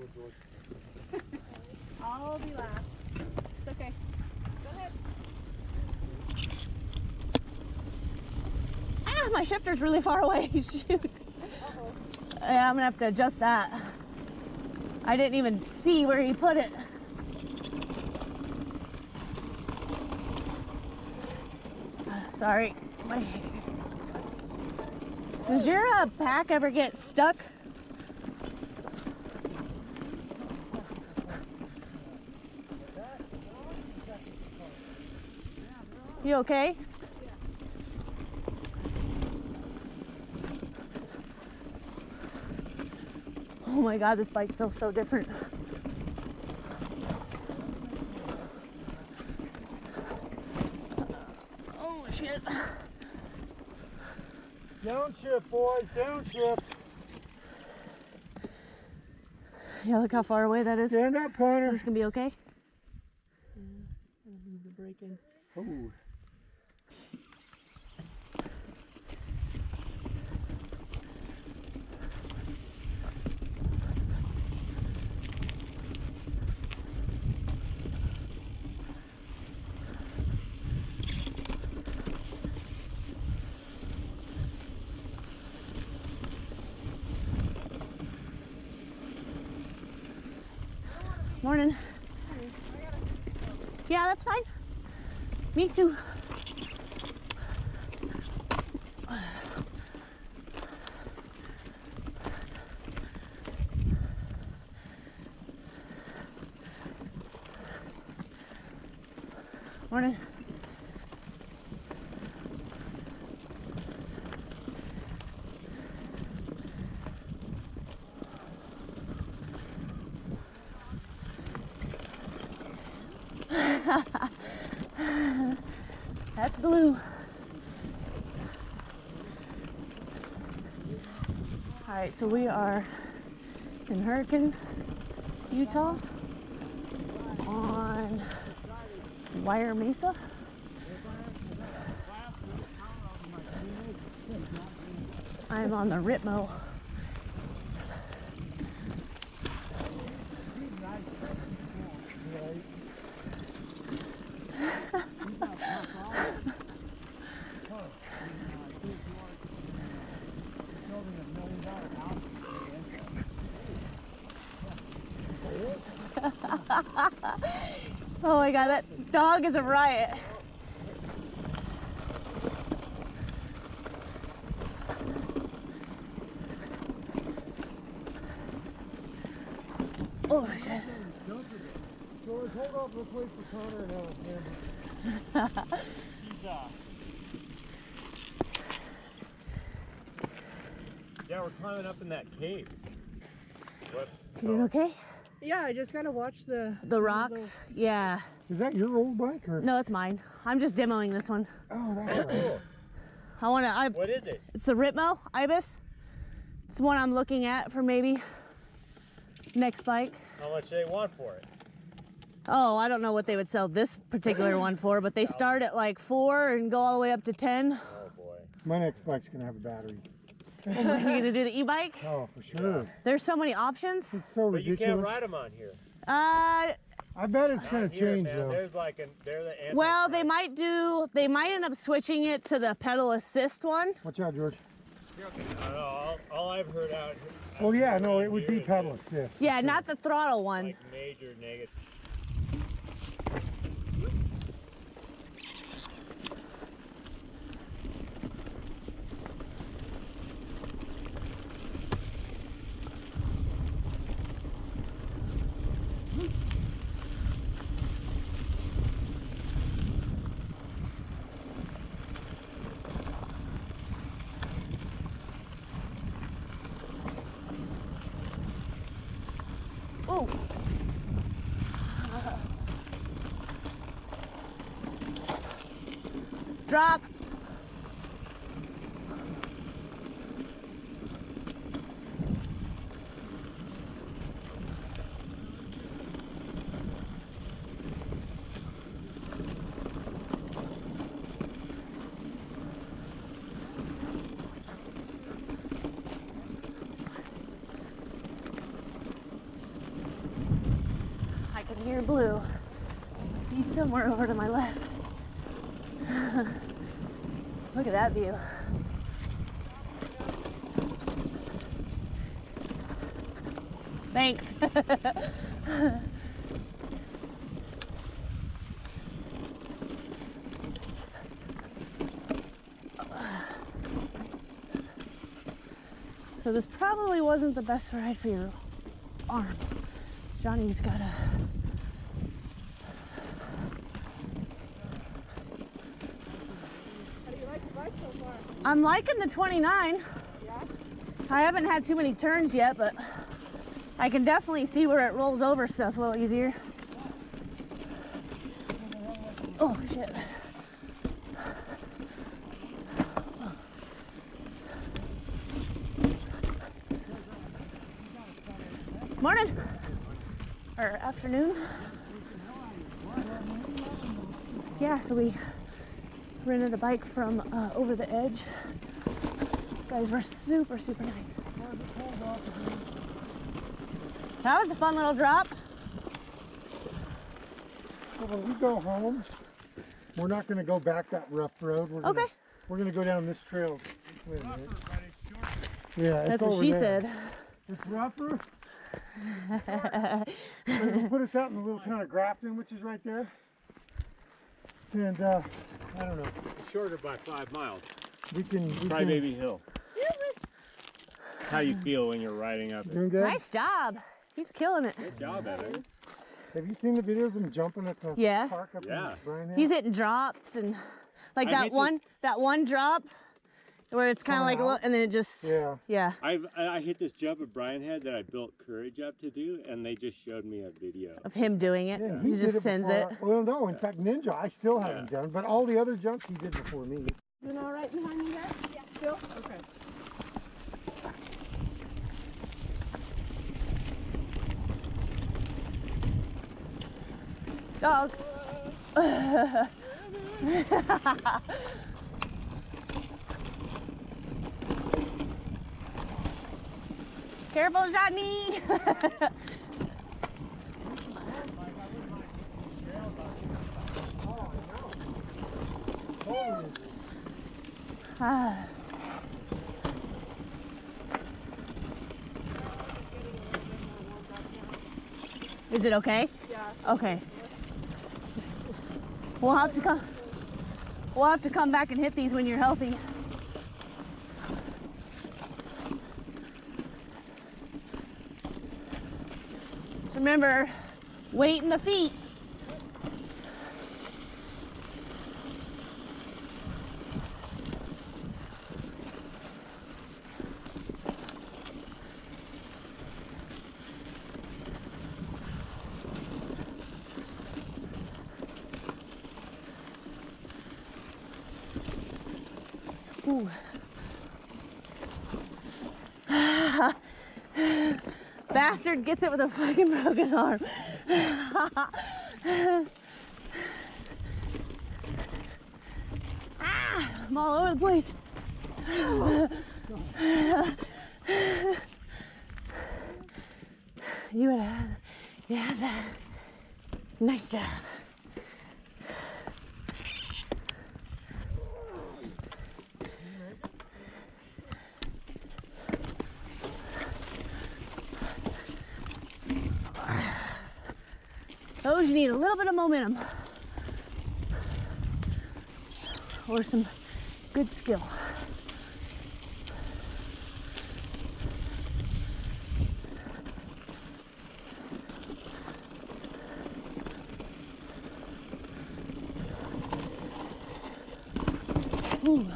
it, George. I'll be last. It's okay. Go ahead. Ah, my shifter's really far away. Shoot. Uh-oh. Yeah, I'm gonna have to adjust that. I didn't even see where he put it. Sorry. Does your pack ever get stuck? You okay? Oh my God, this bike feels so different. Oh shit. Downshift, boys, downshift. Yeah, look how far away that is. Stand up, Connor. Is this gonna be okay? I need the brake in. Oh. Morning. Yeah, that's fine. Me too. Morning. That's blue. All right, so we are in Hurricane, Utah on Wire Mesa. I'm on the Ripmo. Oh my God, that dog is a riot. Oh shit. George, hold off real quick for Connor and Alexander. Yeah, we're climbing up in that cave. What? You doing okay? Yeah, I just gotta watch the rocks. Yeah. Is that your old bike or? No, it's mine. I'm just demoing this one. Oh, that's cool. What is it? It's the Ripmo IBIS. It's the one I'm looking at for maybe next bike. How much do they want for it? Oh, I don't know what they would sell this particular one for, but they start at like 4 and go all the way up to 10. Oh boy. My next bike's gonna have a battery. Are you gonna do the e-bike? Oh, for sure. There's so many options. It's so But ridiculous. you can't ride them on here. I bet it's gonna Not here, change man. though. There's like they're the Well, they might end up switching it to the pedal assist one. Watch out, George. I don't know. All I've heard out. Well, yeah, no, it would be pedal assist. Yeah, not the throttle one. Like major negative. Oh. Drop. can hear Blue. He's somewhere over to my left. Look at that view. Thanks. So this probably wasn't the best ride for your arm. Johnny's got a... How do you like the bike so far? I'm liking the 29. Yeah? I haven't had too many turns yet, but I can definitely see where it rolls over stuff a little easier. Oh, shit. Morning. Or afternoon. Yeah, so we rented a bike from Over the Edge. Guys were super, super nice. That was a fun little drop. So when we go home, we're not going to go back that rough road. We're gonna, we're going to go down this trail. Wait a minute. Yeah, it's That's what over she there. said. It's rougher. It'll put us out in the little town of Grafton, which is right there. And I don't know. Shorter by 5 miles. We can. Crybaby Hill. How you feel when you're riding up it? Doing good. Nice job. He's killing it. Good job, Evan. Have you seen the videos of him jumping at the Yeah. park up in Bryan Hill? He's hitting drops and like that one drop where it's kind of like out? and then it just Yeah. I hit this jump at Brian Head that I built Courage up to do, and they just showed me a video. of him doing it. Yeah, He did just it sends before. it. Well, no, in fact, Ninja, I still haven't done, but all the other jumps he did before me. Doing all right behind you guys? Yeah. Still? Okay. Dog. Careful, Johnny. Is it okay? Yeah. Okay. We'll have to come. We'll have to come back and hit these when you're healthy. Just remember, weight in the feet. Ooh. Bastard gets it with a fucking broken arm. I'm all over the place. You had that. Nice job. Those you need a little bit of momentum or some good skill. Ooh.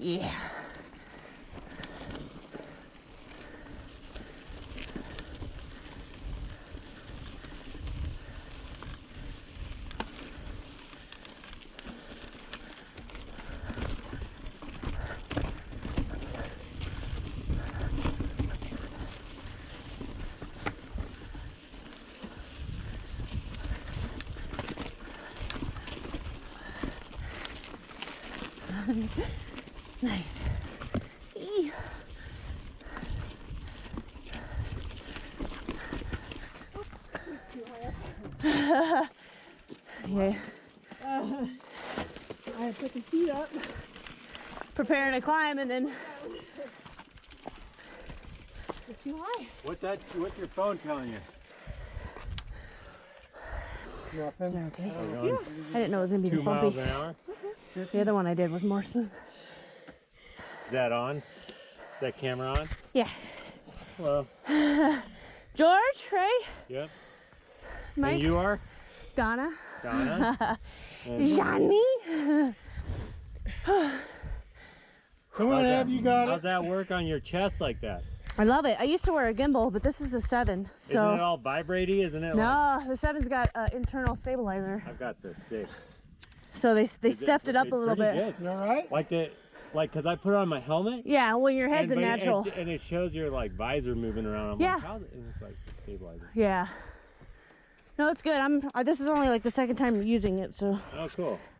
Yeah. Nice. Eee. Yeah. I put the feet up. Preparing to climb and then. It's too high. What's your phone telling you? Nothing. Okay. Going I didn't know it was gonna be 2 this miles bumpy. an hour? The other one I did was more smooth. Is that on? Is that camera on? Yeah. Hello. George, right? Yep. Mike, And you are? Donna, Donna? And Jeani. Come on, Ab, you got how's it. that work on your chest like that? I love it. I used to wear a gimbal, but this is the 7. So Isn't it all vibratey? Isn't it? Like, no, the 7's got an internal stabilizer. I've got the 6. So they Is stepped it up it's a little pretty bit. Good. You all right? Cause I put it on my helmet. Yeah, well, your head's a but natural. and it shows your like visor moving around. I'm Yeah. like, and it's like stabilizer. Yeah. No, it's good. This is only like the second time using it, so Oh, cool.